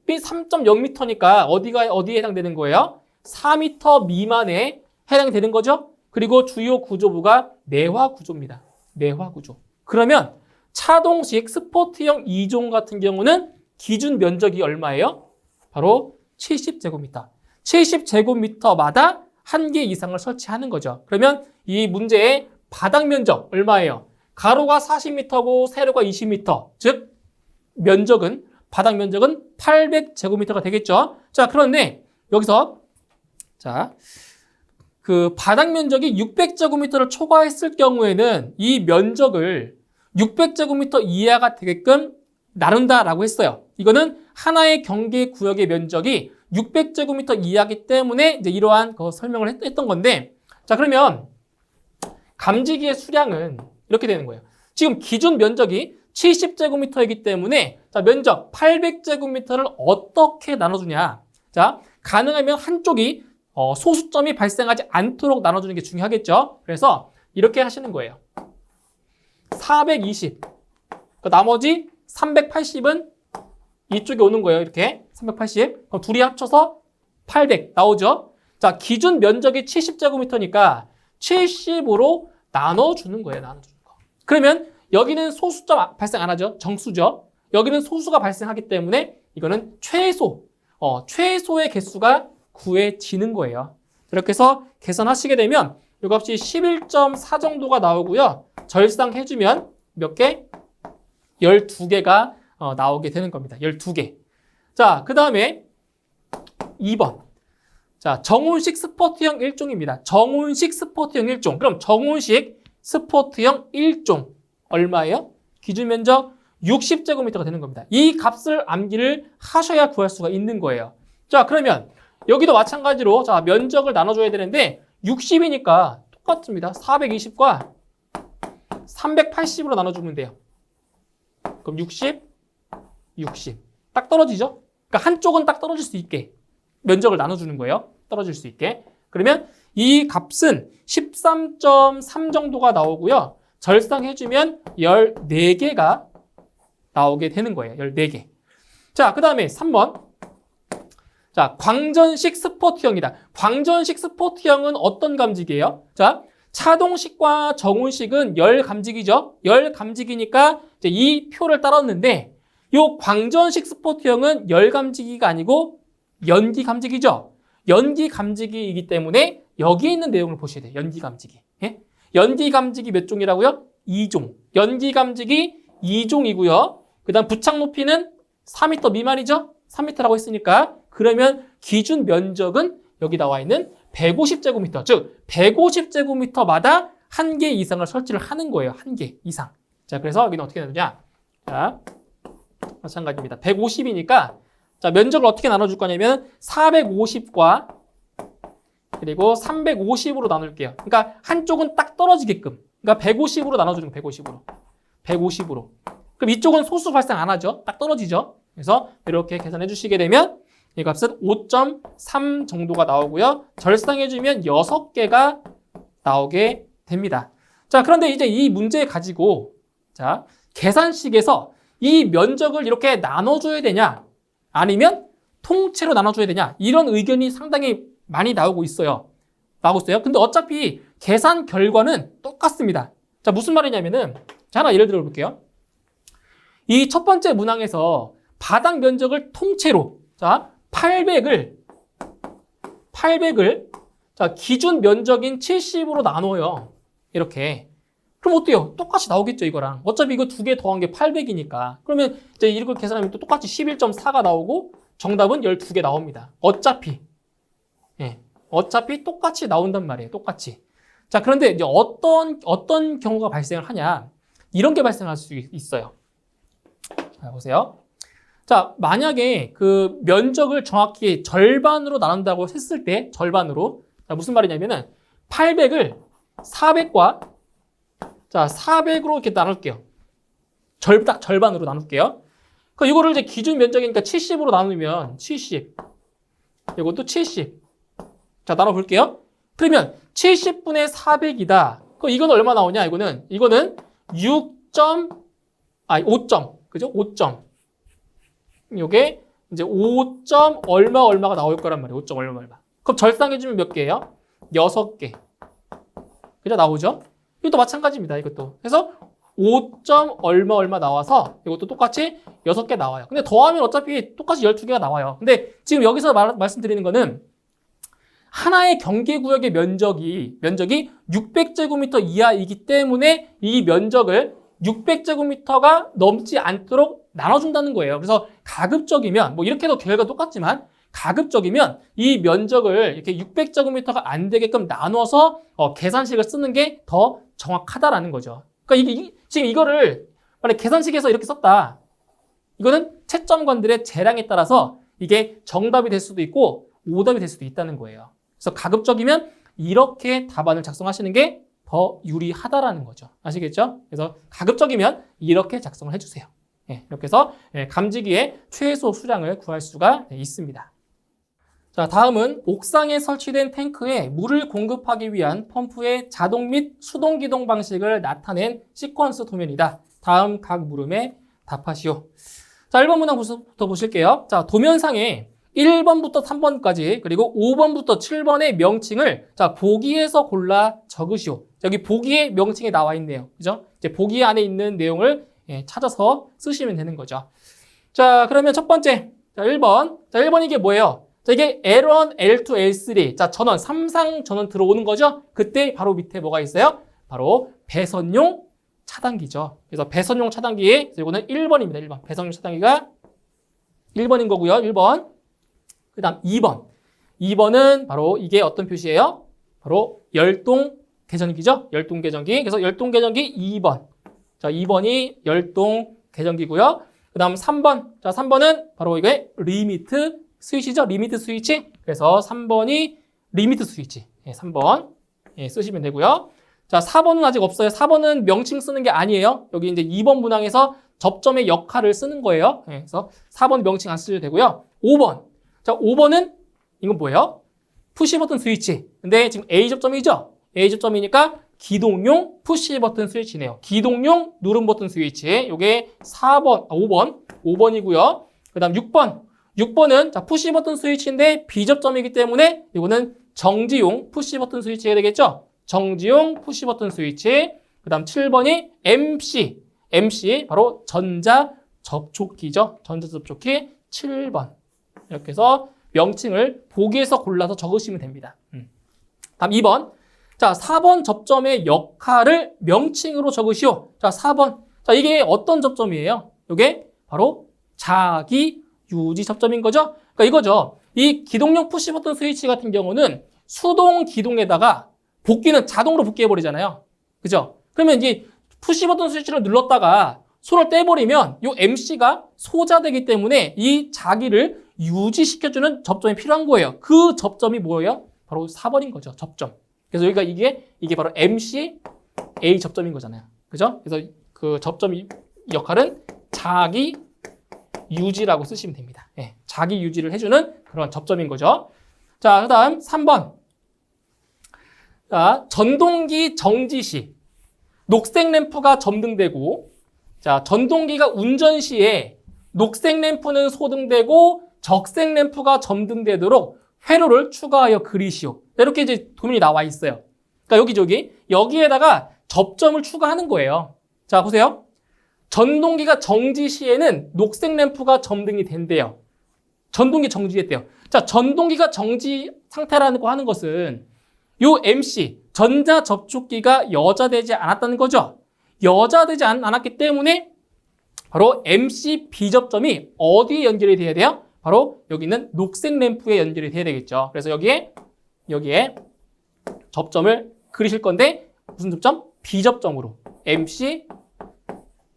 6이 3.0m니까 어디에 해당되는 거예요? 4m 미만에 해당되는 거죠. 그리고 주요 구조부가 내화 구조입니다. 내화 구조. 그러면 차동식 스포트형 2종 같은 경우는 기준 면적이 얼마예요? 바로 70제곱미터. 70제곱미터마다 1개 이상을 설치하는 거죠. 그러면 이 문제의 바닥 면적 얼마예요? 가로가 40m고 세로가 20m. 즉 면적은 바닥 면적은 800제곱미터가 되겠죠. 자, 그런데 여기서 자, 그 바닥 면적이 600제곱미터를 초과했을 경우에는 이 면적을 600제곱미터 이하가 되게끔 나눈다라고 했어요. 이거는 하나의 경계 구역의 면적이 600제곱미터 이하이기 때문에 이제 이러한 그 설명을 했던 건데, 자, 그러면 감지기의 수량은 이렇게 되는 거예요. 지금 기준 면적이 70제곱미터이기 때문에 자, 면적 800제곱미터를 어떻게 나눠주냐. 자, 가능하면 한쪽이 소수점이 발생하지 않도록 나눠주는 게 중요하겠죠. 그래서 이렇게 하시는 거예요. 420. 그 나머지 380은 이쪽에 오는 거예요. 이렇게 380. 그럼 둘이 합쳐서 800 나오죠. 자, 기준 면적이 70제곱미터니까 70으로 나눠주는 거예요. 나눠주는 거. 그러면 여기는 소수점 발생 안 하죠. 정수죠. 여기는 소수가 발생하기 때문에 이거는 최소의 개수가 구해지는 거예요. 이렇게 해서 계산하시게 되면 이 값이 11.4 정도가 나오고요. 절상해주면 몇 개? 12개가 나오게 되는 겁니다. 12개. 자, 그 다음에 2번. 자, 정온식 스포트형 1종입니다. 정온식 스포트형 1종. 그럼 정온식 스포트형 1종 얼마예요? 기준 면적 60제곱미터가 되는 겁니다. 이 값을 암기를 하셔야 구할 수가 있는 거예요. 자, 그러면 여기도 마찬가지로 자, 면적을 나눠줘야 되는데 60이니까 똑같습니다. 420과 380으로 나눠주면 돼요. 그럼 60, 60. 딱 떨어지죠? 그러니까 한쪽은 딱 떨어질 수 있게 면적을 나눠주는 거예요. 떨어질 수 있게. 그러면 이 값은 13.3 정도가 나오고요. 절상해주면 14개가 나오게 되는 거예요. 14개. 자, 그 다음에 3번. 자, 광전식 스포트형이다. 광전식 스포트형은 어떤 감지기예요? 자, 차동식과 정온식은 열 감지기죠. 열 감지기니까 이제 이 표를 따랐는데 이 광전식 스포트형은 열 감지기가 아니고 연기 감지기죠. 연기 감지기이기 때문에 여기 있는 내용을 보셔야 돼요. 연기 감지기. 예? 연기 감지기 몇 종이라고요? 2종. 연기 감지기 2종이고요. 그 다음 부착 높이는 4m 미만이죠? 3m라고 했으니까 그러면 기준 면적은 여기 나와 있는 150제곱미터, 즉 150제곱미터마다 1개 이상을 설치를 하는 거예요. 1개 이상. 자, 그래서 여기는 어떻게 되느냐? 자, 마찬가지입니다. 150이니까 자, 면적을 어떻게 나눠줄 거냐면 450과 그리고 350으로 나눌게요. 그러니까 한쪽은 딱 떨어지게끔. 그러니까 150으로 나눠주는 거, 150으로. 150으로. 그럼 이쪽은 소수 발생 안 하죠. 딱 떨어지죠. 그래서 이렇게 계산해 주시게 되면 이 값은 5.3 정도가 나오고요. 절상해주면 6개가 나오게 됩니다. 자, 그런데 이제 이 문제 가지고 자, 계산식에서 이 면적을 이렇게 나눠줘야 되냐 아니면 통째로 나눠줘야 되냐 이런 의견이 상당히 많이 나오고 있어요. 근데 어차피 계산 결과는 똑같습니다. 자, 무슨 말이냐면은 자, 하나 예를 들어 볼게요. 이 첫 번째 문항에서 바닥 면적을 통째로 자, 800을 자, 기준 면적인 70으로 나눠요. 이렇게. 그럼 어때요? 똑같이 나오겠죠, 이거랑. 어차피 이거 두 개 더한 게 800이니까. 그러면 이제 이걸 계산하면 또 똑같이 11.4가 나오고 정답은 12개 나옵니다. 어차피. 예. 어차피 똑같이 나온단 말이에요. 똑같이. 자, 그런데 이제 어떤 경우가 발생을 하냐. 이런 게 발생할 수 있어요. 자, 보세요. 자, 만약에 그 면적을 정확히 절반으로 나눈다고 했을 때, 절반으로. 자, 무슨 말이냐면은 800을 400과 자, 400으로 이렇게 나눌게요. 딱 절반으로 나눌게요. 그럼 이거를 이제 기준 면적이니까 70으로 나누면 70. 이것도 70. 자, 나눠볼게요. 그러면 70분의 400이다. 그럼 이건 얼마 나오냐? 이거는 5점. 그죠? 5점. 요게 이제 5. 얼마 얼마가 나올 거란 말이에요. 5. 얼마 얼마. 그럼 절상해주면 몇 개예요? 6개. 그죠? 나오죠? 이것도 마찬가지입니다. 이것도. 그래서 5. 얼마 얼마 나와서 이것도 똑같이 6개 나와요. 근데 더하면 어차피 똑같이 12개가 나와요. 근데 지금 여기서 말씀드리는 거는 하나의 경계구역의 면적이 600제곱미터 이하이기 때문에 이 면적을 600제곱미터가 넘지 않도록 나눠준다는 거예요. 그래서 가급적이면 뭐 이렇게 해도 결과 똑같지만 가급적이면 이 면적을 이렇게 600제곱미터가 안 되게끔 나눠서 계산식을 쓰는 게 더 정확하다라는 거죠. 그러니까 지금 이거를 만약 계산식에서 이렇게 썼다. 이거는 채점관들의 재량에 따라서 이게 정답이 될 수도 있고 오답이 될 수도 있다는 거예요. 그래서 가급적이면 이렇게 답안을 작성하시는 게 더 유리하다라는 거죠. 아시겠죠? 그래서 가급적이면 이렇게 작성을 해주세요. 이렇게 해서 감지기의 최소 수량을 구할 수가 있습니다. 자, 다음은 옥상에 설치된 탱크에 물을 공급하기 위한 펌프의 자동 및 수동 기동 방식을 나타낸 시퀀스 도면이다. 다음 각 물음에 답하시오. 자, 1번 문항부터 보실게요. 자, 도면상에 1번부터 3번까지 그리고 5번부터 7번의 명칭을 자, 보기에서 골라 적으시오. 여기 보기의 명칭이 나와 있네요. 그죠? 이제 보기 안에 있는 내용을 찾아서 쓰시면 되는 거죠. 자, 그러면 첫 번째. 자, 1번. 자, 1번 이게 뭐예요? 자, 이게 L1, L2, L3. 자, 전원, 3상 전원 들어오는 거죠? 그때 바로 밑에 뭐가 있어요? 바로 배선용 차단기죠. 그래서 배선용 차단기에, 이거는 1번입니다. 1번. 배선용 차단기가 1번인 거고요. 1번. 그 다음 2번. 2번은 바로 이게 어떤 표시예요? 바로 열동 계전기죠? 열동 계전기. 그래서 열동 계전기 2번. 자, 2번이 열동 계전기고요. 그 다음 3번. 자, 3번은 바로 이게 리미트 스위치죠? 리미트 스위치. 그래서 3번이 리미트 스위치. 3번 쓰시면 되고요. 자, 4번은 아직 없어요. 4번은 명칭 쓰는 게 아니에요. 여기 이제 2번 문항에서 접점의 역할을 쓰는 거예요. 그래서 4번 명칭 안 쓰셔도 되고요. 5번. 자, 5번은 이건 뭐예요? 푸시 버튼 스위치. 근데 지금 A 접점이죠? A 접점이니까 기동용 푸시 버튼 스위치네요. 기동용 누름 버튼 스위치. 요게 5번이고요. 그 다음 6번. 6번은 자, 푸시 버튼 스위치인데 B 접점이기 때문에 이거는 정지용 푸시 버튼 스위치가 되겠죠? 정지용 푸시 버튼 스위치. 그 다음 7번이 MC 바로 전자 접촉기죠. 전자 접촉기 7번. 이렇게 해서 명칭을 보기에서 골라서 적으시면 됩니다. 다음 2번. 자, 4번 접점의 역할을 명칭으로 적으시오. 자, 4번. 자, 이게 어떤 접점이에요? 이게 바로 자기 유지 접점인 거죠? 그러니까 이거죠. 이 기동용 푸시 버튼 스위치 같은 경우는 수동 기동에다가 복귀는 자동으로 복귀해버리잖아요. 그죠? 그러면 이제 푸시 버튼 스위치를 눌렀다가 손을 떼버리면 이 MC가 소자되기 때문에 이 자기를 유지시켜주는 접점이 필요한 거예요. 그 접점이 뭐예요? 바로 4번인 거죠. 접점. 그래서 여기가 이게 바로 MC A 접점인 거잖아요. 그죠? 그래서 그 접점 역할은 자기 유지라고 쓰시면 됩니다. 자기 유지를 해주는 그런 접점인 거죠. 자, 그 다음 3번. 자, 전동기 정지 시 녹색 램프가 점등되고, 자, 전동기가 운전 시에 녹색 램프는 소등되고 적색 램프가 점등되도록 회로를 추가하여 그리시오. 이렇게 이제 도면이 나와 있어요. 그러니까 여기에다가 접점을 추가하는 거예요. 자, 보세요. 전동기가 정지 시에는 녹색 램프가 점등이 된대요. 전동기 정지했대요. 자, 전동기가 정지 상태라는 거 하는 것은 요 MC, 전자 접촉기가 여자되지 않았다는 거죠. 여자되지 않았기 때문에 바로 MC B접점이 어디에 연결이 돼야 돼요? 바로 여기 있는 녹색 램프에 연결이 돼야 되겠죠. 그래서 여기에 접점을 그리실 건데 무슨 접점? B접점으로. MC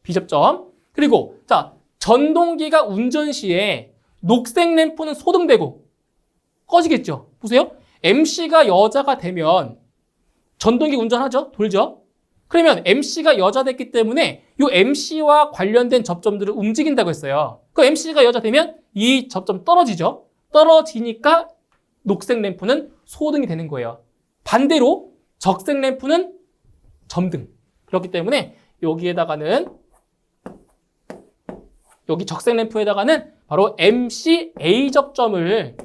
B접점. 그리고 자, 전동기가 운전 시에 녹색 램프는 소등되고 꺼지겠죠. 보세요. MC가 여자가 되면 전동기 운전하죠. 돌죠. 그러면 MC가 여자 됐기 때문에 이 MC와 관련된 접점들을 움직인다고 했어요. 그 MC가 여자 되면 이 접점 떨어지죠. 떨어지니까 녹색 램프는 소등이 되는 거예요. 반대로 적색 램프는 점등. 그렇기 때문에 여기 적색 램프에다가는 바로 MCA 접점을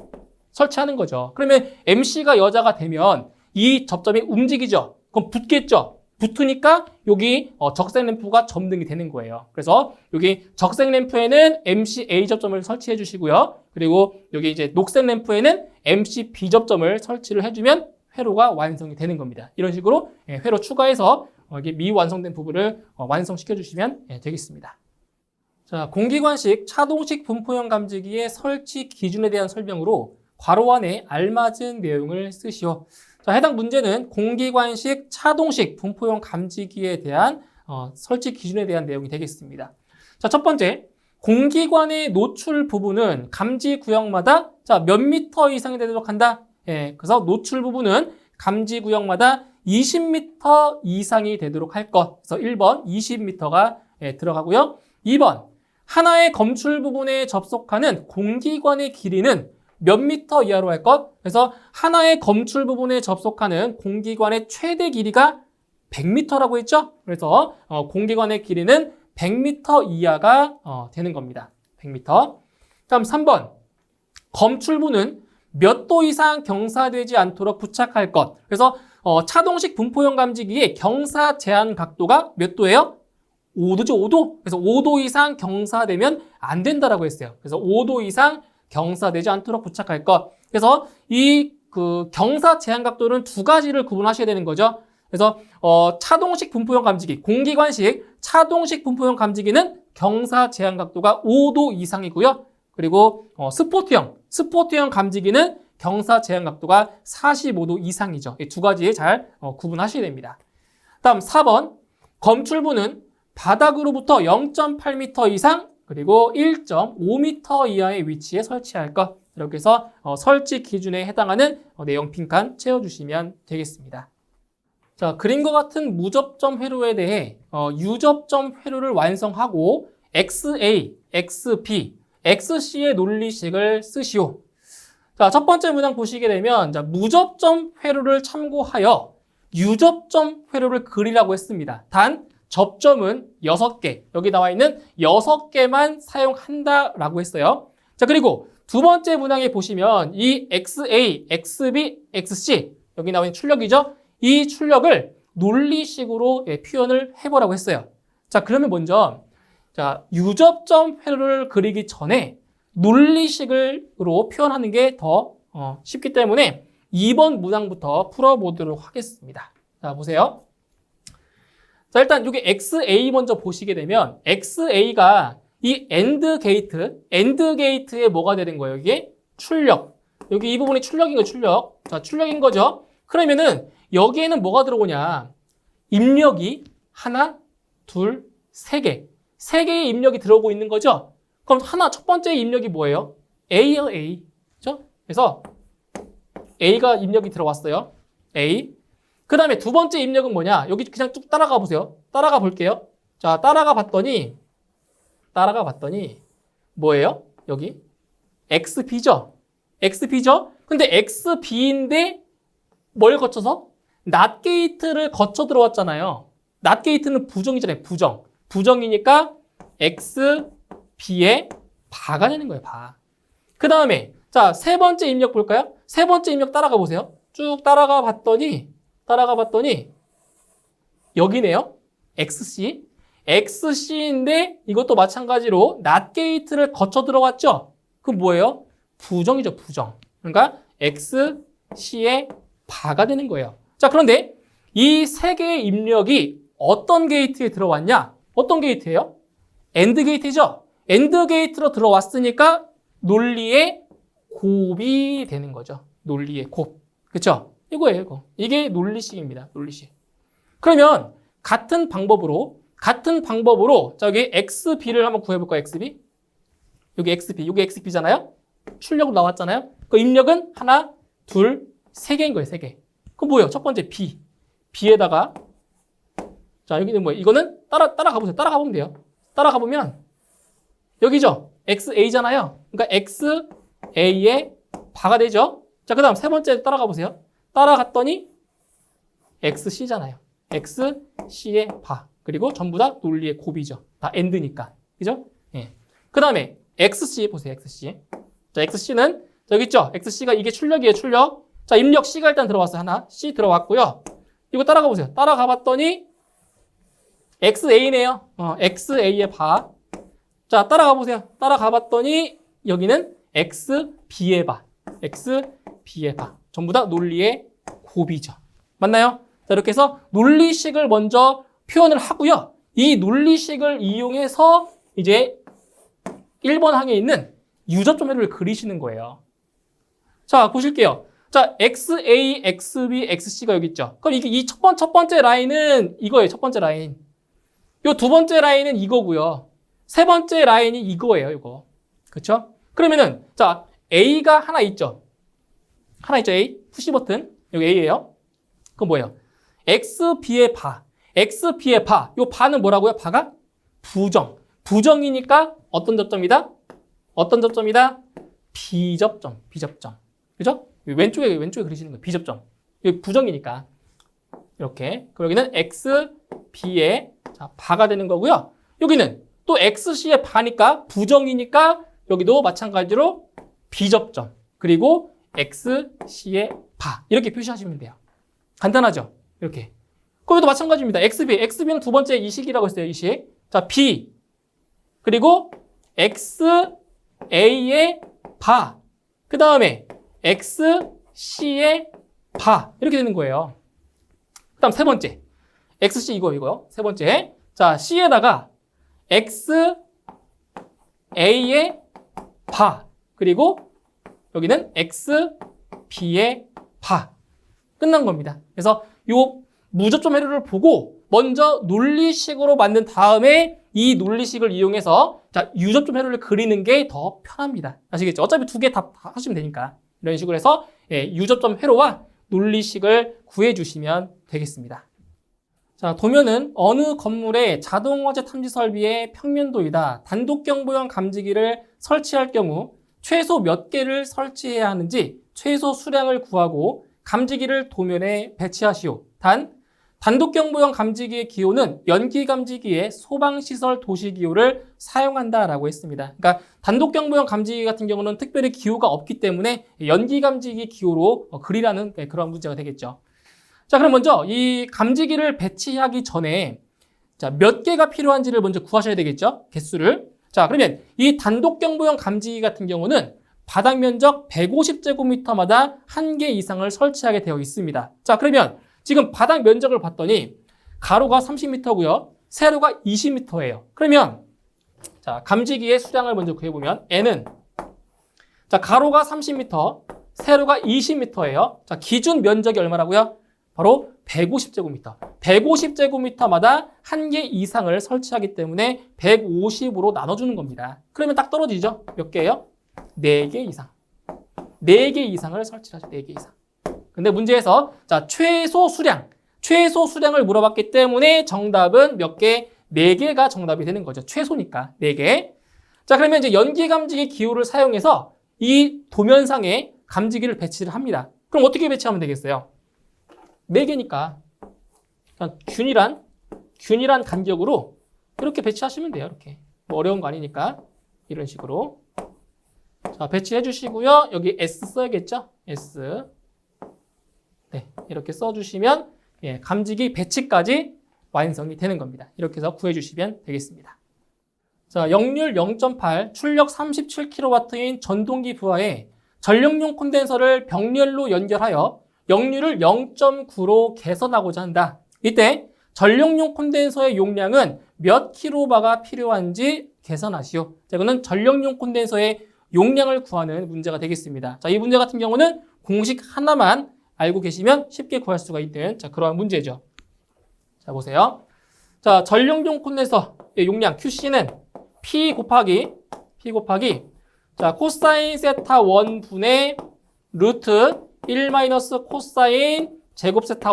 설치하는 거죠. 그러면 MC가 여자가 되면 이 접점이 움직이죠. 그럼 붙겠죠. 붙으니까 여기 적색 램프가 점등이 되는 거예요. 그래서 여기 적색 램프에는 MCA 접점을 설치해 주시고요. 그리고 여기 이제 녹색 램프에는 MCB 접점을 설치를 해주면 회로가 완성이 되는 겁니다. 이런 식으로 회로 추가해서 이게 미완성된 부분을 완성시켜 주시면 되겠습니다. 자, 공기관식 차동식 분포형 감지기의 설치 기준에 대한 설명으로 괄호 안에 알맞은 내용을 쓰시오. 자, 해당 문제는 공기관식 차동식 분포형 감지기에 대한 설치 기준에 대한 내용이 되겠습니다. 자, 첫 번째, 공기관의 노출 부분은 감지 구역마다 몇 미터 이상이 되도록 한다. 그래서 노출 부분은 감지 구역마다 20m 이상이 되도록 할 것. 그래서 1번 20m가 들어가고요. 2번, 하나의 검출 부분에 접속하는 공기관의 길이는 몇 미터 이하로 할 것? 그래서 하나의 검출 부분에 접속하는 공기관의 최대 길이가 100m라고 했죠? 그래서 공기관의 길이는 100m 이하가 되는 겁니다. 100m. 다음 3번. 검출부는 몇 도 이상 경사되지 않도록 부착할 것. 그래서 차동식 분포형 감지기의 경사 제한 각도가 몇 도예요? 5도죠, 5도. 그래서 5도 이상 경사되면 안 된다라고 했어요. 그래서 5도 이상 경사되지 않도록 부착할 것. 그래서 이 경사 제한 각도는 두 가지를 구분하셔야 되는 거죠. 그래서 차동식 분포형 감지기, 공기관식 차동식 분포형 감지기는 경사 제한 각도가 5도 이상이고요. 그리고 스포트형 감지기는 경사 제한 각도가 45도 이상이죠. 이 두 가지 잘 구분하셔야 됩니다. 다음 4번, 검출부는 바닥으로부터 0.8m 이상 그리고 1.5m 이하의 위치에 설치할 것. 이렇게 해서 설치 기준에 해당하는 내용 빈칸 채워주시면 되겠습니다. 자, 그림과 같은 무접점 회로에 대해 유접점 회로를 완성하고 XA, XB, XC의 논리식을 쓰시오. 자, 첫 번째 문항 보시게 되면 무접점 회로를 참고하여 유접점 회로를 그리라고 했습니다. 단 접점은 6개, 여기 나와 있는 6개만 사용한다라고 했어요. 자, 그리고 두 번째 문항에 보시면 이 XA, XB, XC, 여기 나와 있는 출력이죠? 이 출력을 논리식으로 표현을 해보라고 했어요. 자, 그러면 먼저 유접점 회로를 그리기 전에 논리식으로 표현하는 게 더 쉽기 때문에 2번 문항부터 풀어보도록 하겠습니다. 자, 보세요. 자, 일단 여기 XA 먼저 보시게 되면 XA가 이 AND 게이트에 뭐가 되는 거예요? 이게 출력. 여기 이 부분이 출력인 거예요, 출력. 자, 출력인 거죠. 그러면은 여기에는 뭐가 들어오냐? 입력이 하나, 둘, 세 개. 세 개의 입력이 들어오고 있는 거죠? 그럼 첫 번째 입력이 뭐예요? A예요, A. 그죠? 그래서 A가 입력이 들어왔어요. A. 그 다음에 두 번째 입력은 뭐냐? 여기 그냥 쭉 따라가 보세요. 따라가 볼게요. 자, 따라가 봤더니 뭐예요? 여기 XB죠? XB죠? 근데 XB인데 뭘 거쳐서? NOT 게이트를 거쳐 들어왔잖아요. NOT 게이트는 부정이잖아요. 부정이니까 XB에 바가 되는 거예요. 바. 그 다음에 자, 세 번째 입력 볼까요? 세 번째 입력 따라가 보세요. 쭉 따라가 봤더니 여기네요. XC. XC인데 이것도 마찬가지로 NOT 게이트를 거쳐 들어갔죠? 그럼 뭐예요? 부정이죠, 부정. 그러니까 XC의 바가 되는 거예요. 자, 그런데 이 세 개의 입력이 어떤 게이트에 들어왔냐? 어떤 게이트예요? AND 게이트죠? AND 게이트로 들어왔으니까 논리의 곱이 되는 거죠. 논리의 곱. 그렇죠? 이거예요, 이거. 이게 논리식입니다. 논리식. 그러면 같은 방법으로 자, 여기 XB를 한번 구해볼까요? XB? 여기 XB잖아요? 출력으로 나왔잖아요? 그 입력은 하나, 둘, 세 개인 거예요, 세 개. 그럼 뭐예요? 첫 번째 B. B에다가 자, 여기는 뭐예요? 이거는 따라가 보세요. 따라가 보면 돼요. 따라가 보면 여기죠? XA잖아요. 그러니까 XA의 바가 되죠? 자, 그 다음 세 번째 따라가 보세요. 따라갔더니 XC잖아요. XC의 바. 그리고 전부 다 논리의 곱이죠. 다 AND니까. 그죠? 예. 그 다음에 XC 보세요. XC. 자, XC는 여기 있죠. XC가 이게 출력이에요. 출력. 자, 입력 C가 일단 들어왔어요. 하나. C 들어왔고요. 이거 따라가 보세요. 따라가 봤더니 XA네요. XA의 바. 자, 따라가 보세요. 따라가 봤더니 여기는 XB의 바. XB의 바. 전부 다 논리의 곱이죠. 맞나요? 자, 이렇게 해서 논리식을 먼저 표현을 하고요. 이 논리식을 이용해서 이제 1번 항에 있는 유접점 회로를 그리시는 거예요. 자, 보실게요. 자, XA, XB, XC가 여기 있죠. 그럼 이게 첫 번째 라인은 이거예요. 첫 번째 라인. 요 두 번째 라인은 이거고요. 세 번째 라인이 이거예요. 이거. 그렇죠? 그러면은 자, A가 하나 있죠. 하나 있죠. A. 푸시 버튼. 여기 A예요. 그건 뭐예요? XB의 바. XB의 바. 요 바는 뭐라고요? 바가 부정. 부정이니까 어떤 접점이다? 어떤 접점이다? 비접점. 비접점. 그죠? 왼쪽에 그리시는 거예요. 비접점. 이게 부정이니까. 이렇게. 그럼 여기는 XB의 자, 바가 되는 거고요. 여기는 또 XC의 바니까 부정이니까 여기도 마찬가지로 비접점. 그리고 XC의 바. 이렇게 표시하시면 돼요. 간단하죠? 이렇게. 거기도 마찬가지입니다. XB는 두 번째 이식이라고 했어요. 이식. 자, B. 그리고 XA의 바. 그 다음에 XC의 바. 이렇게 되는 거예요. 그 다음 세 번째. XC 이거요. 세 번째. 자, C에다가 XA의 바. 그리고 여기는 XB의 바. 끝난 겁니다. 그래서 요 무접점 회로를 보고 먼저 논리식으로 만든 다음에 이 논리식을 이용해서 자, 유접점 회로를 그리는 게 더 편합니다. 아시겠죠? 어차피 두 개 다 하시면 되니까. 이런 식으로 해서 유접점 회로와 논리식을 구해주시면 되겠습니다. 자, 도면은 어느 건물의 자동화재 탐지 설비의 평면도이다. 단독경보용 감지기를 설치할 경우 최소 몇 개를 설치해야 하는지 최소 수량을 구하고 감지기를 도면에 배치하시오. 단독경보용 감지기의 기호는 연기감지기의 소방시설 도시기호를 사용한다라고 했습니다. 그러니까 단독경보용 감지기 같은 경우는 특별히 기호가 없기 때문에 연기감지기 기호로 그리라는 그런 문제가 되겠죠. 자, 그럼 먼저 이 감지기를 배치하기 전에 자, 몇 개가 필요한지를 먼저 구하셔야 되겠죠. 개수를. 자, 그러면 이 단독경보용 감지기 같은 경우는 바닥 면적 150제곱미터마다 1개 이상을 설치하게 되어 있습니다. 자, 그러면 지금 바닥 면적을 봤더니 가로가 30m고요. 세로가 20m예요. 그러면 자, 감지기의 수량을 먼저 구해보면 N은 자, 가로가 30m, 세로가 20m예요. 자, 기준 면적이 얼마라고요? 바로 150제곱미터. 150제곱미터마다 1개 이상을 설치하기 때문에 150으로 나눠주는 겁니다. 그러면 딱 떨어지죠? 몇 개예요? 4개 이상. 4개 이상을 설치하죠. 4개 이상. 근데 문제에서 자, 최소 수량을 물어봤기 때문에 정답은 몇 개? 4개가 정답이 되는 거죠. 최소니까 4개. 자, 그러면 이제 연기감지기 기호를 사용해서 이 도면상에 감지기를 배치를 합니다. 그럼 어떻게 배치하면 되겠어요? 4개니까 균일한 간격으로 이렇게 배치하시면 돼요. 이렇게. 뭐 어려운 거 아니니까 이런 식으로. 자, 배치해 주시고요. 여기 S 써야겠죠? S. 네, 이렇게 써주시면 감지기 배치까지 완성이 되는 겁니다. 이렇게 해서 구해주시면 되겠습니다. 자, 역률 0.8, 출력 37kW인 전동기 부하에 전력용 콘덴서를 병렬로 연결하여 역률을 0.9로 개선하고자 한다. 이때 전력용 콘덴서의 용량은 몇 킬로바가 필요한지 계산하시오. 자, 이거는 전력용 콘덴서의 용량을 구하는 문제가 되겠습니다. 자, 이 문제 같은 경우는 공식 하나만 알고 계시면 쉽게 구할 수가 있는 자, 그러한 문제죠. 자, 보세요. 자, 전력용 콘덴서 용량 QC는 P 곱하기 자, 코사인 세타 1 분의 루트 1 마이너스 코사인 제곱 세타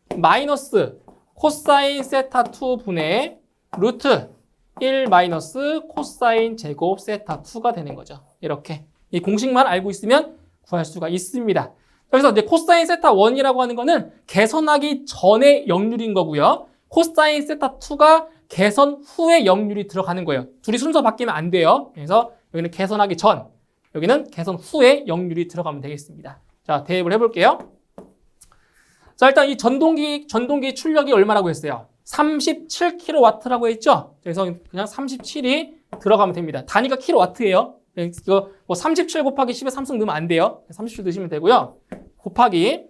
1 마이너스 코사인 세타 2 분의 루트 1 마이너스 코사인 제곱 세타 2가 되는 거죠. 이렇게 이 공식만 알고 있으면 구할 수가 있습니다. 그래서 이제 코사인 세타 1이라고 하는 거는 개선하기 전의 역률인 거고요. 코사인 세타 2가 개선 후에 역률이 들어가는 거예요. 둘이 순서 바뀌면 안 돼요. 그래서 여기는 개선하기 전, 여기는 개선 후에 역률이 들어가면 되겠습니다. 자, 대입을 해볼게요. 자, 일단 이 전동기 출력이 얼마라고 했어요? 37kW라고 했죠? 그래서 그냥 37이 들어가면 됩니다. 단위가 킬로와트예요. 이거 뭐 37 곱하기 10에 삼성 넣으면 안 돼요. 37 넣으시면 되고요. 곱하기,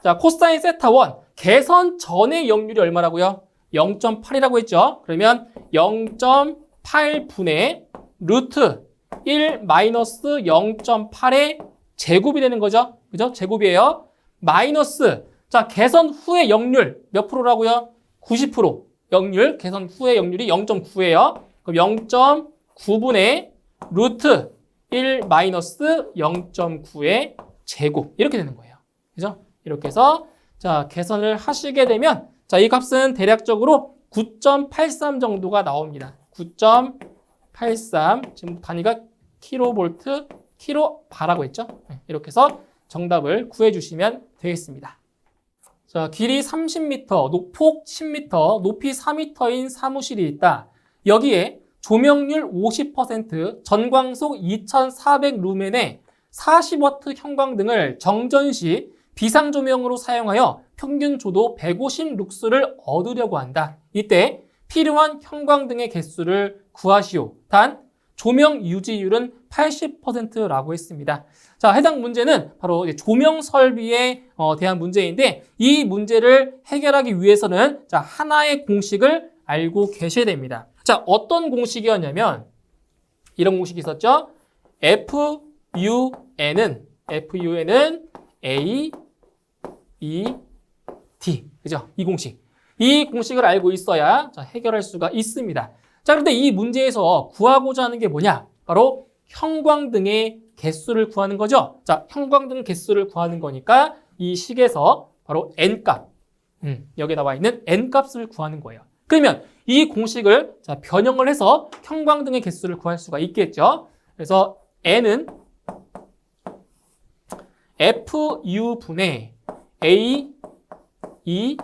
자, 코사인 세타 1. 개선 전의 역률이 얼마라고요? 0.8이라고 했죠? 그러면 0.8분의 루트 1 마이너스 0.8의 제곱이 되는 거죠? 그죠? 제곱이에요. 마이너스, 자, 개선 후의 역률 몇 프로라고요? 90%. 역률, 개선 후의 역률이 0.9예요. 그럼 0.9분의 루트 1 마이너스 0.9의 제곱. 이렇게 되는 거예요. 그죠? 이렇게 해서, 자, 개선을 하시게 되면, 자, 이 값은 대략적으로 9.83 정도가 나옵니다. 9.83. 지금 단위가 킬로볼트, 킬로바라고 했죠? 이렇게 해서 정답을 구해주시면 되겠습니다. 자, 길이 30m, 폭 10m, 높이 4m인 사무실이 있다. 여기에 조명률 50%, 전광속 2400 루멘의 40W 형광등을 정전 시 비상조명으로 사용하여 평균 조도 150 룩스를 얻으려고 한다. 이때 필요한 형광등의 개수를 구하시오. 단 조명 유지율은 80%라고 했습니다. 자, 해당 문제는 바로 조명 설비에 대한 문제인데, 이 문제를 해결하기 위해서는 자, 하나의 공식을 알고 계셔야 됩니다. 자, 어떤 공식이었냐면 이런 공식이 있었죠. FUN은 A, E, D. 그죠? 이 공식. 이 공식을 알고 있어야 자, 해결할 수가 있습니다. 자, 그런데 이 문제에서 구하고자 하는 게 뭐냐? 바로 형광등의 개수를 구하는 거죠. 자, 형광등 개수를 구하는 거니까 이 식에서 바로 N값, 여기에 나와 있는 N값을 구하는 거예요. 그러면 이 공식을 자, 변형을 해서 형광등의 개수를 구할 수가 있겠죠. 그래서 N은 FU분의 A, E,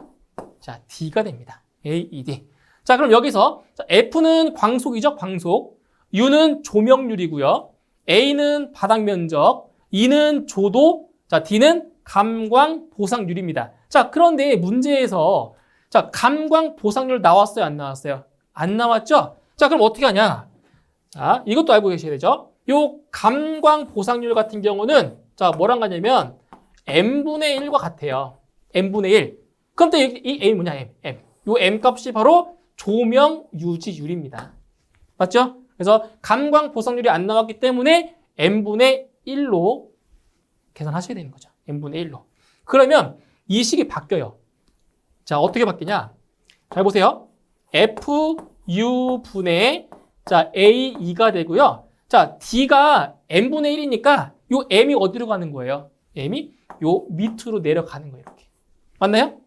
자, D가 됩니다. A, E, D. 자, 그럼 여기서 자, F는 광속이죠, 광속. U는 조명률이고요. A는 바닥 면적, E는 조도, 자, D는 감광 보상률입니다. 자, 그런데 문제에서 자, 감광 보상률 나왔어요, 안 나왔어요? 안 나왔죠? 자, 그럼 어떻게 하냐? 자, 이것도 알고 계셔야 되죠? 요 감광 보상률 같은 경우는 자, 뭐랑 같냐면 M분의 1과 같아요. M분의 1. 그런데 이 M 뭐냐? M. 요 M 값이 바로 조명 유지율입니다. 맞죠? 그래서 감광 보상률이 안 나왔기 때문에 M분의 1로 계산하셔야 되는 거죠. M분의 1로. 그러면 이 식이 바뀌어요. 자, 어떻게 바뀌냐? 잘 보세요. FU분의 자, A2가 되고요. 자, D가 M분의 1이니까 요 M이 어디로 가는 거예요? M이 요 밑으로 내려가는 거예요. 이렇게. 맞나요?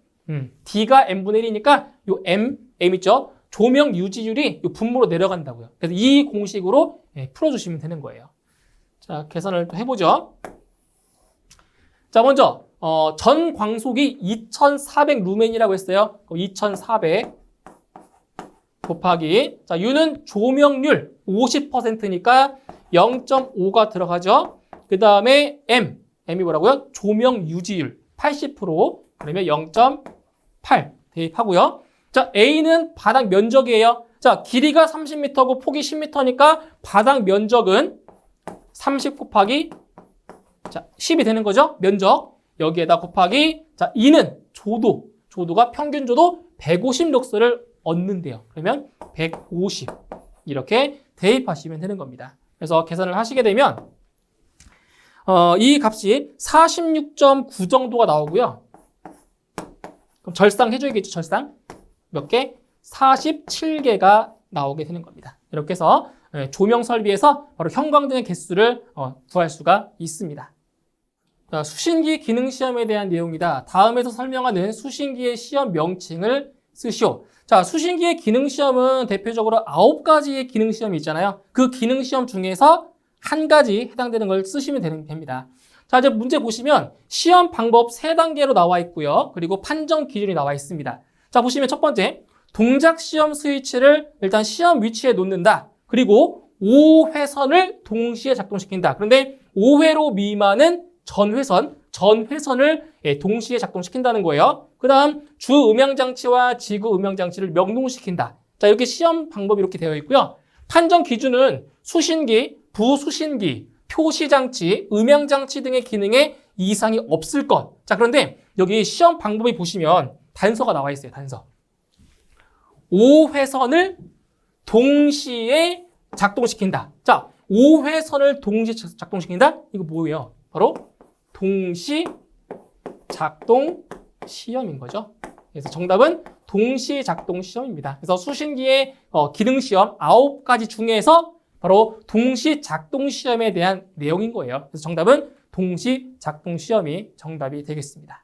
D가 M분의 1이니까 요 M 있죠? 조명 유지율이 요 분모로 내려간다고요. 그래서 이 공식으로 풀어주시면 되는 거예요. 자, 계산을 또 해보죠. 자, 먼저 전 광속이 2400 루멘이라고 했어요. 2400 곱하기 자, U는 조명률 50%니까 0.5가 들어가죠. 그 다음에 M이 뭐라고요? 조명 유지율 80%, 그러면 0.8 대입하고요. 자, A는 바닥 면적이에요. 자, 길이가 30m고 폭이 10m니까 바닥 면적은 30 곱하기 자, 10이 되는 거죠. 면적. 여기에다 곱하기 자, E는 조도가 평균 조도 150 룩스를 얻는데요. 그러면 150 이렇게 대입하시면 되는 겁니다. 그래서 계산을 하시게 되면 이 값이 46.9 정도가 나오고요. 그럼 절상 해줘야겠죠. 절상. 몇 개? 47개가 나오게 되는 겁니다. 이렇게 해서 조명 설비에서 바로 형광등의 개수를 구할 수가 있습니다. 자, 수신기 기능 시험에 대한 내용이다. 다음에서 설명하는 수신기의 시험 명칭을 쓰시오. 자, 수신기의 기능 시험은 대표적으로 9가지의 기능 시험이 있잖아요. 그 기능 시험 중에서 한 가지 해당되는 걸 쓰시면 됩니다. 자, 이제 문제 보시면 시험 방법 3단계로 나와 있고요. 그리고 판정 기준이 나와 있습니다. 자, 보시면 첫 번째, 동작 시험 스위치를 일단 시험 위치에 놓는다. 그리고 5회선을 동시에 작동시킨다. 그런데 5회로 미만은 전회선을 동시에 작동시킨다는 거예요. 그 다음 주 음향장치와 지구 음향장치를 명동시킨다. 자, 이렇게 시험 방법이 이렇게 되어 있고요. 판정 기준은 수신기, 부수신기, 표시장치, 음향장치 등의 기능에 이상이 없을 것. 자, 그런데 여기 시험 방법에 보시면 단서가 나와 있어요. 단서. 5회선을 동시에 작동시킨다. 자, 5회선을 동시에 작동시킨다? 이거 뭐예요? 바로 동시 작동 시험인 거죠. 그래서 정답은 동시 작동 시험입니다. 그래서 수신기의 기능 시험 9가지 중에서 바로 동시 작동 시험에 대한 내용인 거예요. 그래서 정답은 동시 작동 시험이 정답이 되겠습니다.